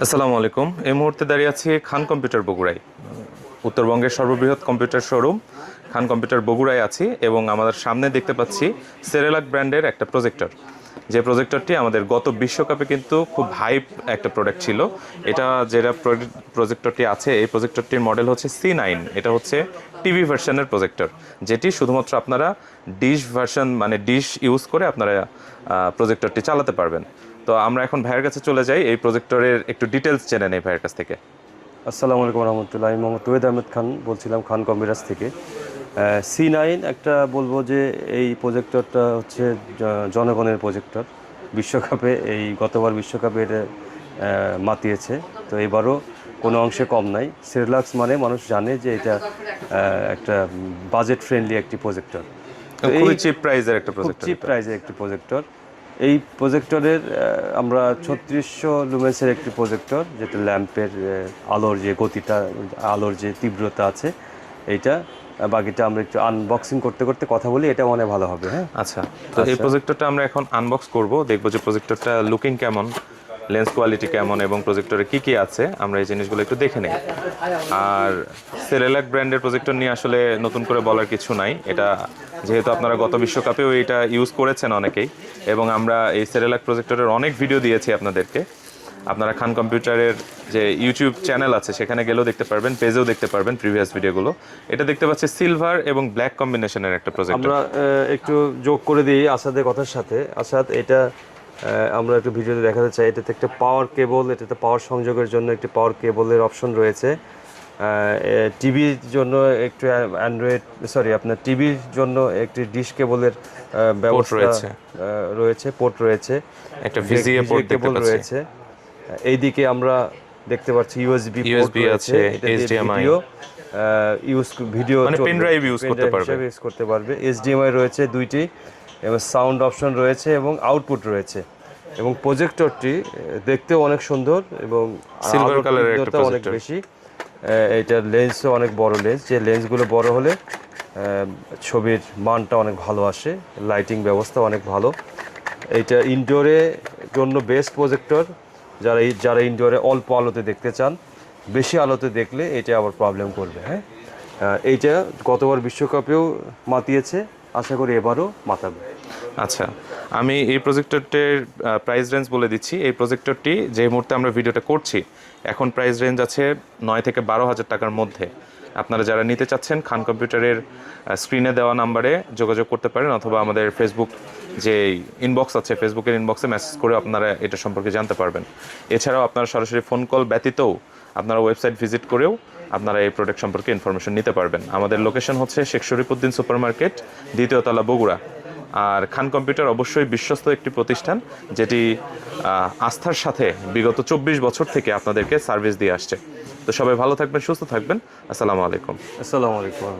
আসসালামু আলাইকুম। এই মুহূর্তে দাঁড়িয়ে আছি খান কম্পিউটার বগুড়ায়। উত্তরবঙ্গের সর্ববৃহৎ কম্পিউটার শোরুম খান কম্পিউটার বগুড়ায় আছি এবং আমাদের সামনে দেখতে পাচ্ছি সেরেলাক ব্র্যান্ডের একটা প্রজেক্টর। যে প্রজেক্টরটি আমাদের গত বিশ্বকাপে কিন্তু খুব হাইপ একটা প্রোডাক্ট ছিল। এটা যেটা প্রজেক্টরটি আছে, এই প্রজেক্টরটির মডেল হচ্ছে C9। এটা হচ্ছে টিভি ভার্সনের প্রজেক্টর, যেটি শুধুমাত্র আপনারা ডিশ ভার্সন মানে ডিশ ইউজ করে আপনারা প্রজেক্টরটি চালাতে পারবেন। তো আমরা এখন ভাইয়ের কাছে চলে যাই, এই প্রজেক্টরের একটু ডিটেলস জেনে নেই ভাইয়ের কাছ থেকে। আসসালামু আলাইকুম রহমতুল্লাহ। আমি মোহাম্মদ তৈয়দ আহমেদ খান বলছিলাম খান কম্পিউটার্স থেকে। C9 একটা বলবো যে এই প্রজেক্টরটা হচ্ছে জনগণের প্রজেক্টর। বিশ্বকাপে গতবার বিশ্বকাপে এটা মাতিয়েছে, তো এবারও কোনো অংশে কম নাই। সেরেলাক্স মানে মানুষ জানে যে এটা একটা বাজেট ফ্রেন্ডলি একটি প্রজেক্টর, খুবই চিপ প্রাইসের একটা প্রজেক্টর। চিপ প্রাইসের একটি প্রজেক্টর। এই প্রজেক্টরের আমরা 3600 লুমেন্সের একটি প্রজেক্টর, যেটা ল্যাম্পের আলোর যে গতিটা, আলোর যে তীব্রতা আছে, এইটা বাকিটা আমরা একটু আনবক্সিং করতে করতে কথা বলি, এটা মনে ভালো হবে। হ্যাঁ, আচ্ছা। তো এই প্রজেক্টরটা আমরা এখন আনবক্স করব, দেখবো যে প্রজেক্টরটা লুকিং কেমন, লেন্স কোয়ালিটি কেমন এবং প্রজেক্টরে কি কি আছে আমরা এই জিনিসগুলো একটু দেখে নেই। আর সেরেলাক ব্র্যান্ডের প্রজেক্টর নিয়ে আসলে নতুন করে বলার কিছু নাই। এটা যেহেতু আপনারা গত বিশ্বকাপেও এটা ইউজ করেছেন অনেকেই, এবং আমরা এই সেরেলাক প্রজেক্টরের অনেক ভিডিও দিয়েছি আপনাদেরকে। আপনারা খান কম্পিউটারের যে ইউটিউব চ্যানেল আছে সেখানে গেলেও দেখতে পারবেন, পেজেও দেখতে পারবেন প্রিভিয়াস ভিডিওগুলো। এটা দেখতে পাচ্ছি সিলভার এবং ব্ল্যাক কম্বিনেশনের একটা প্রজেক্টর। আমরা একটু যোগ করে দিই আসাদের কথার সাথে। আসাদ, এটা আমরা একটু ভিডিওতে দেখাতে চাই। এটাতে একটা পাওয়ার কেবল, এটাতে পাওয়ার সংযোগের জন্য একটি পাওয়ার কেবলের অপশন রয়েছে। টিভির জন্য একটু আপনার টিভির জন্য একটি ডিশ কেবলের ব্যবস্থা রয়েছে, পোর্ট রয়েছে, একটা ভিজিএ পোর্ট কেবল রয়েছে। এইদিকে আমরা দেখতে পাচ্ছি ইউএসবি আছে, এইচডিএমআই ভিডিও মানে পেন ড্রাইভ ইউজ করতে পারবে। এইচডিএমআই রয়েছে দুইটি, এবং সাউন্ড অপশন রয়েছে এবং আউটপুট রয়েছে। এবং প্রজেক্টরটি দেখতেও অনেক সুন্দর এবং সিলভার কালারের একটা প্রজেক্টর, অনেক বেশি। এটার লেন্সও অনেক বড় লেন্স, যে লেন্সগুলো বড় হলে ছবির মানটা অনেক ভালো আসে, লাইটিং ব্যবস্থা অনেক ভালো। এইটা ইনডোরে জন্য বেস্ট প্রজেক্টর। যারা ইনডোরে অল্প আলোতে দেখতে চান, বেশি আলোতে দেখলে এটা আবার প্রবলেম করবে। হ্যাঁ, এইটা গতবার বিশ্বকাপেও মাতিয়েছে, আশা করি এবারও মাতাবে। আচ্ছা, আমি এই প্রজেক্টরটির প্রাইস রেঞ্জ বলে দিচ্ছি। এই প্রজেক্টরটি যে মুহূর্তে আমরা ভিডিওটা করছি এখন প্রাইস রেঞ্জ আছে 9 থেকে 12 হাজার টাকার মধ্যে। আপনারা যারা নিতে চাচ্ছেন খান কম্পিউটারের স্ক্রিনে দেওয়া নাম্বারে যোগাযোগ করতে পারেন, অথবা আমাদের ফেসবুক যে ইনবক্স আছে, ফেসবুকের ইনবক্সে মেসেজ করে আপনারা এটা সম্পর্কে জানতে পারবেন। এছাড়াও আপনারা সরাসরি ফোন কল ব্যতীতও আপনারা ওয়েবসাইট ভিজিট করেও আপনারা এই প্রোডাক্ট সম্পর্কে ইনফরমেশন নিতে পারবেন। আমাদের লোকেশন হচ্ছে শেখ শরীফুদ্দিন সুপার মার্কেট, 2য় তলা, বগুড়া। আর খান কম্পিউটার অবশ্যই বিশ্বস্ত একটি প্রতিষ্ঠান, যেটি আস্থার সাথে বিগত 24 বছর থেকে আপনাদেরকে সার্ভিস দিয়ে আসছে। তো সবাই ভালো থাকবেন, সুস্থ থাকবেন। আসসালামু আলাইকুম। আসসালামু আলাইকুম।